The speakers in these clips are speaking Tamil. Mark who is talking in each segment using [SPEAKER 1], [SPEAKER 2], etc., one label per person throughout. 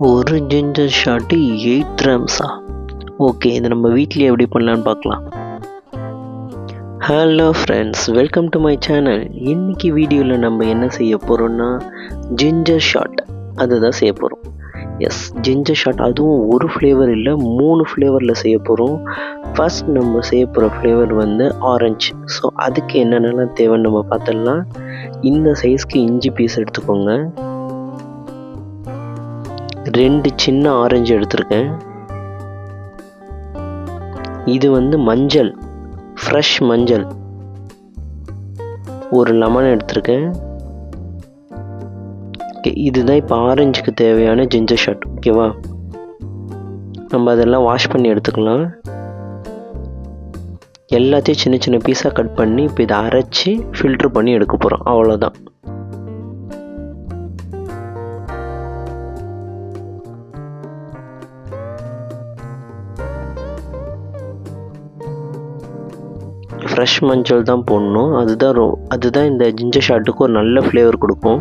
[SPEAKER 1] ஒரு ஜிஞ்சர் ஷாட்டு 8 கிராம்ஸா? ஓகே, இதை நம்ம வீட்லேயே எப்படி பண்ணலான்னு பார்க்கலாம். Hello friends, welcome to my channel. இன்றைக்கி வீடியோவில் நம்ம என்ன செய்ய போகிறோம்னா ஜிஞ்சர் ஷாட் அதுதான் செய்ய போகிறோம். எஸ், ஜிஞ்சர் ஷாட், அதுவும் ஒரு ஃப்ளேவர் இல்லை 3 ஃப்ளேவரில் செய்ய போகிறோம். ஃபர்ஸ்ட் நம்ம செய்ய போகிற ஃப்ளேவர் வந்து ஆரஞ்சு. ஸோ அதுக்கு என்னென்னலாம் தேவைன்னு நம்ம பார்த்துடலாம். இந்த சைஸ்க்கு இஞ்சி பீஸ் எடுத்துக்கோங்க. 2 சின்ன ஆரஞ்சு எடுத்திருக்கேன். இது வந்து மஞ்சள், ஃப்ரெஷ் மஞ்சள். ஒரு லெமன் எடுத்திருக்கேன். ஓகே, இதுதான் இப்போ ஆரஞ்சுக்கு தேவையான ஜிஞ்சர் ஷாட். ஓகேவா, நம்ம அதெல்லாம் வாஷ் பண்ணி எடுத்துக்கலாம். எல்லாத்தையும் சின்ன சின்ன பீஸாக கட் பண்ணி இப்போ இதை அரைச்சி ஃபில்ட்ரு பண்ணி எடுக்க போகிறோம். அவ்வளோதான். ஃப்ரெஷ் மஞ்சள் தான் போடணும். அதுதான் இந்த ஜிஞ்சர் ஷாட்டுக்கு ஒரு நல்ல ஃப்ளேவர் கொடுக்கும்.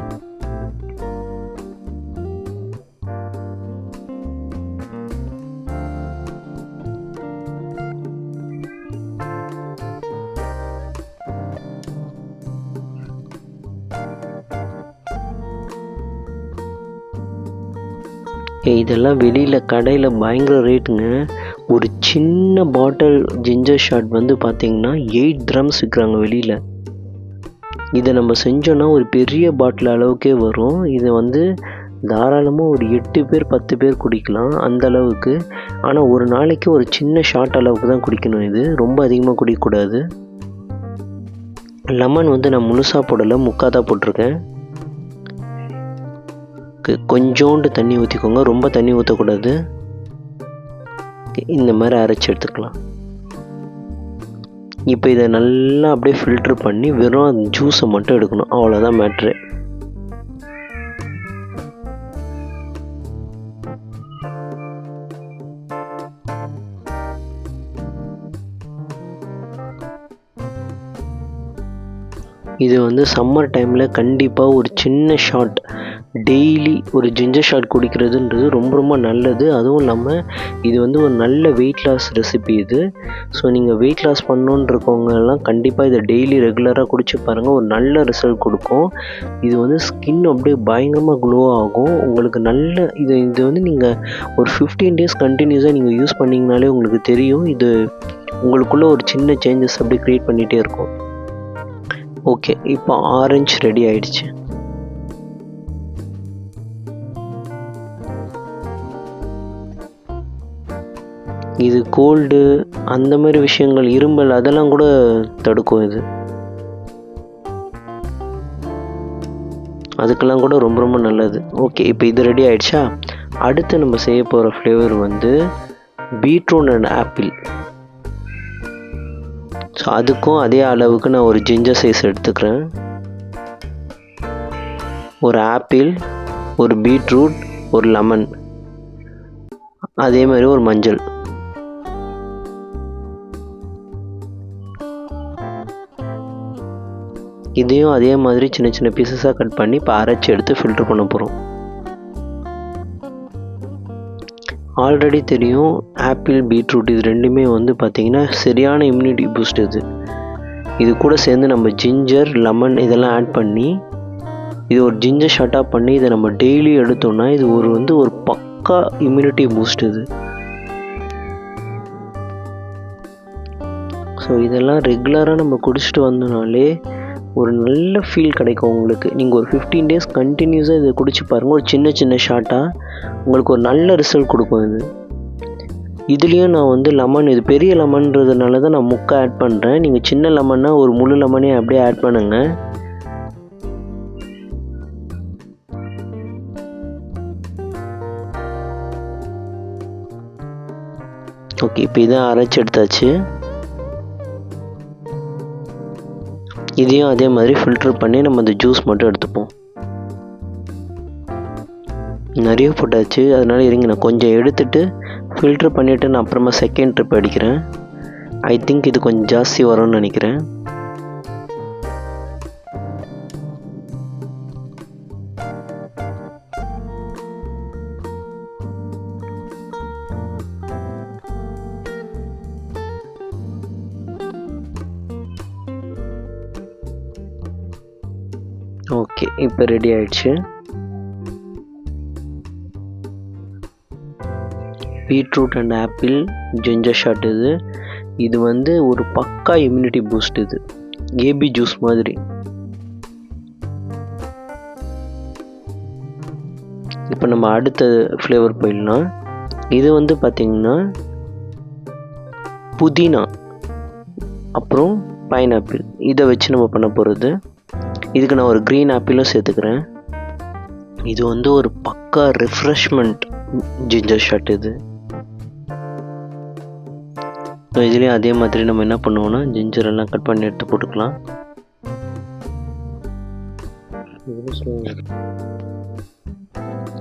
[SPEAKER 1] இதெல்லாம் வெளியில் கடையில் பயங்கர ரேட்டுங்க. ஒரு சின்ன பாட்டில் ஜிஞ்சர் ஷாட் வந்து பார்த்திங்கன்னா 8 கிராம்ஸ் விற்கிறாங்க வெளியில். இதை நம்ம செஞ்சோன்னா ஒரு பெரிய பாட்டில் அளவுக்கே வரும். இதை வந்து தாராளமாக ஒரு 8 பேர் 10 பேர் குடிக்கலாம் அந்த அளவுக்கு. ஆனால் ஒரு நாளைக்கு ஒரு சின்ன ஷாட் அளவுக்கு தான் குடிக்கணும். இது ரொம்ப அதிகமாக குடிக்கக்கூடாது. லெமன் வந்து நான் முழுசாக போடலை, முக்கால் தான் போட்டிருக்கேன். கொஞ்சோண்டு தண்ணி ஊற்றிக்கோங்க, ரொம்ப தண்ணி ஊற்றக்கூடாது. இந்த மாதிரி அரைச்சி எடுத்துக்கலாம். இப்போ இதை நல்லா அப்படியே ஃபில்ட்ரு பண்ணி வெறும் அந்த ஜூஸை மட்டும் எடுக்கணும். அவ்வளோதான் மேட்ரு. இது வந்து சம்மர் டைமில் கண்டிப்பாக ஒரு சின்ன ஷாட், டெய்லி ஒரு ஜிஞ்சர் ஷாட் குடிக்கிறதுன்றது ரொம்ப ரொம்ப நல்லது. அதுவும் இல்லாமல் இது வந்து ஒரு நல்ல வெயிட் லாஸ் ரெசிபி இது. ஸோ நீங்கள் வெயிட் லாஸ் பண்ணணுன்றவங்கெல்லாம் கண்டிப்பாக இதை டெய்லி ரெகுலராக குடிச்சு பாருங்கள். ஒரு நல்ல ரிசல்ட் கொடுக்கும். இது வந்து ஸ்கின் அப்படியே பயங்கரமாக க்ளோ ஆகும் உங்களுக்கு. நல்ல இது வந்து நீங்கள் ஒரு 15 டேஸ் கண்டினியூஸாக நீங்கள் யூஸ் பண்ணிங்கனாலே உங்களுக்கு தெரியும். இது உங்களுக்குள்ளே ஒரு சின்ன சேஞ்சஸ் அப்படியே க்ரியேட் பண்ணிகிட்டே இருக்கும். ஓகே, இப்போ ஆரஞ்சு ரெடி ஆயிடுச்சு. இது கோல்டு அந்த மாதிரி விஷயங்கள், இருமல் அதெல்லாம் கூட தடுக்கும் இது. அதுக்கெல்லாம் கூட ரொம்ப ரொம்ப நல்லது. ஓகே, இப்போ இது ரெடி ஆயிடுச்சா? அடுத்து நம்ம செய்ய போகிற ஃப்ளேவர் வந்து பீட்ரூட் அண்ட் ஆப்பிள். ஸோ அதுக்கும் அதே அளவுக்கு நான் ஒரு ஜிஞ்சர் சைஸ் எடுத்துக்கிறேன். ஒரு ஆப்பிள், ஒரு பீட்ரூட், ஒரு லெமன், அதே மாதிரி ஒரு மஞ்சள். இதையும் அதே மாதிரி சின்ன சின்ன பீசஸாக கட் பண்ணி இப்போ அரைச்சி எடுத்து ஃபில்டர் பண்ண போகிறோம். ஆல்ரெடி தெரியும், ஆப்பிள் பீட்ரூட் இது ரெண்டுமே வந்து பார்த்திங்கன்னா சரியான இம்யூனிட்டி பூஸ்ட். இது கூட சேர்ந்து நம்ம ஜிஞ்சர் லெமன் இதெல்லாம் ஆட் பண்ணி இது ஒரு ஜிஞ்சர் ஷாட்டாக பண்ணி இதை நம்ம டெய்லி எடுத்தோம்னா இது ஒரு பக்கா இம்யூனிட்டி பூஸ்ட் இது. ஸோ இதெல்லாம் ரெகுலராக நம்ம குடிச்சிட்டு வந்தோனாலே ஒரு நல்ல ஃபீல் கிடைக்கும் உங்களுக்கு. நீங்கள் ஒரு 15 டேஸ் கண்டினியூஸாக இதை குடிச்சு பாருங்கள். ஒரு சின்ன சின்ன ஷாட்டாக உங்களுக்கு ஒரு நல்ல ரிசல்ட் கொடுக்கும் இது. இதுலேயும் நான் வந்து லெமன், இது பெரிய லெமன்றதுனால தான் நான் முக்கை ஆட் பண்ணுறேன். நீங்கள் சின்ன லெமன்னா ஒரு முழு லெமனே அப்படியே ஆட் பண்ணுங்கள். ஓகே, இப்போ இதான் அரைச்சி எடுத்தாச்சு. இதையும் அதே மாதிரி ஃபில்டர் பண்ணி நம்ம அந்த ஜூஸ் மட்டும் எடுத்துப்போம். நிறைய போட்டாச்சு, அதனால் இருங்க நான் கொஞ்சம் எடுத்துகிட்டு ஃபில்ட்ரு பண்ணிவிட்டு நான் அப்புறமா செகண்ட் ட்ரிப் அடிக்கிறேன். ஐ திங்க் இது கொஞ்சம் ஜாஸ்தி வரும்னு நினைக்கிறேன். ஓகே, இப்போ ரெடி ஆயிடுச்சு. Beetroot and apple ginger shot இது வந்து ஒரு பக்கா இம்யூனிட்டி பூஸ்ட். இது ஏபி ஜூஸ் மாதிரி. இப்போ நம்ம அடுத்த ஃப்ளேவர் போயிடலாம். இது வந்து பார்த்திங்கன்னா புதினா அப்புறம் பைனாப்பிள் இதை வச்சு நம்ம பண்ண போகிறது. இதுக்கு நான் ஒரு க்ரீன் ஆப்பிளும் சேர்த்துக்கிறேன். இது வந்து ஒரு பக்கா ரிஃப்ரெஷ்மெண்ட் ஜிஞ்சர் ஷாட். இதுலேயும் அதே மாதிரி நம்ம என்ன பண்ணுவோம்னா ஜிஞ்சர் எல்லாம் கட் பண்ணி எடுத்து போட்டுக்கலாம்.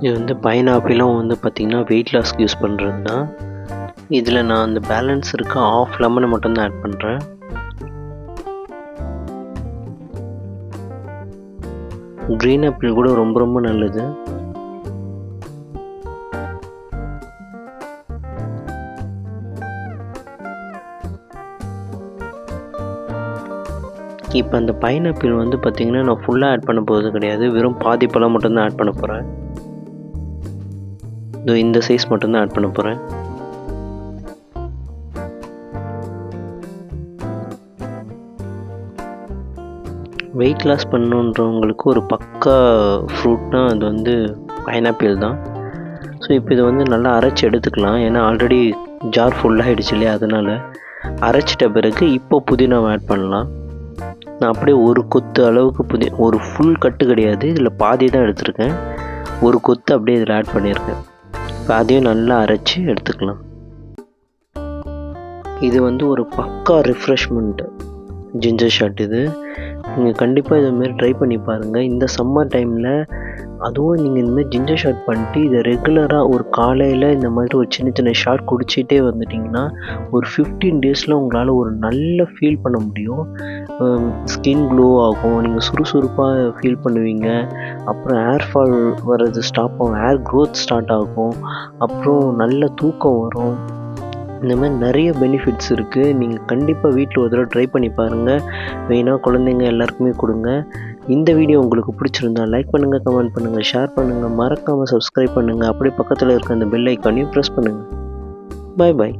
[SPEAKER 1] இது வந்து பைனாப்பிளும் வந்து பார்த்திங்கன்னா வெயிட் லாஸ்க்கு யூஸ் பண்ணுறது தான். இதில் நான் அந்த பேலன்ஸ் இருக்க ஆஃப் லெமனை மட்டும்தான் ஆட் பண்ணுறேன். க்ரீன் ஆப்பிள் கூட ரொம்ப ரொம்ப நல்லது. இப்போ அந்த பைனாப்பிள் வந்து பார்த்திங்கன்னா நான் ஃபுல்லாக ஆட் பண்ண போகிறது கிடையாது. வெறும் பாதி பழம் மட்டும்தான் ஆட் பண்ண போகிறேன். இந்த சைஸ் மட்டும்தான் ஆட் பண்ண போகிறேன். வெயிட் லாஸ் பண்ணுன்றவங்களுக்கு ஒரு பக்கா ஃப்ரூட்னால் அது வந்து பைனாப்பிள் தான். ஸோ இப்போ இதை வந்து நல்லா அரைச்சி எடுத்துக்கலாம். ஏன்னா ஆல்ரெடி ஜார் ஃபுல்லாகிடுச்சு இல்லையா, அதனால் அரைச்சிட்ட பிறகு இப்போ புதினாவை ஆட் பண்ணலாம். நான் அப்படியே ஒரு கொத்து அளவுக்கு ஒரு ஃபுல் கட்டு கிடையாது, இதில் பாதி தான் எடுத்திருக்கேன். ஒரு கொத்து அப்படியே இதில் ஆட் பண்ணியிருக்கேன். இப்போ அதையும் நல்லா அரைச்சி எடுத்துக்கலாம். இது வந்து ஒரு பக்கா ரிஃப்ரெஷ்மெண்ட் ஜிஞ்சர் ஷாட். நீங்கள் கண்டிப்பாக இதுமாரி ட்ரை பண்ணி பாருங்கள். இந்த சம்மர் டைமில் அதுவும் நீங்கள் இந்தமாதிரி ஜிஞ்சர் ஷாட் பண்ணிட்டு இதை ரெகுலராக ஒரு காலையில் இந்த மாதிரி ஒரு சின்ன சின்ன ஷாட் குடிச்சிட்டே வந்துட்டிங்கன்னா ஒரு 15 டேஸில் உங்களால் ஒரு நல்ல ஃபீல் பண்ண முடியும். ஸ்கின் க்ளோ ஆகும், நீங்கள் சுறுசுறுப்பாக ஃபீல் பண்ணுவீங்க. அப்புறம் ஹேர் ஃபால் வர்றது ஸ்டாப் ஆகும், ஹேர் க்ரோத் ஸ்டார்ட் ஆகும், அப்புறம் நல்ல தூக்கம் வரும். இந்த மாதிரி நிறைய பெனிஃபிட்ஸ் இருக்குது. நீங்கள் கண்டிப்பாக வீட்டில் ஒரு தடவை ட்ரை பண்ணி பாருங்கள். மெயினாக குழந்தைங்க எல்லாருக்குமே கொடுங்க. இந்த வீடியோ உங்களுக்கு பிடிச்சிருந்தா லைக் பண்ணுங்கள், கமெண்ட் பண்ணுங்கள், ஷேர் பண்ணுங்கள், மறக்காமல் சப்ஸ்கிரைப் பண்ணுங்கள். அப்படியே பக்கத்தில் இருக்க அந்த பெல் ஐக்கானையும் ப்ரெஸ் பண்ணுங்கள். பாய் பாய்.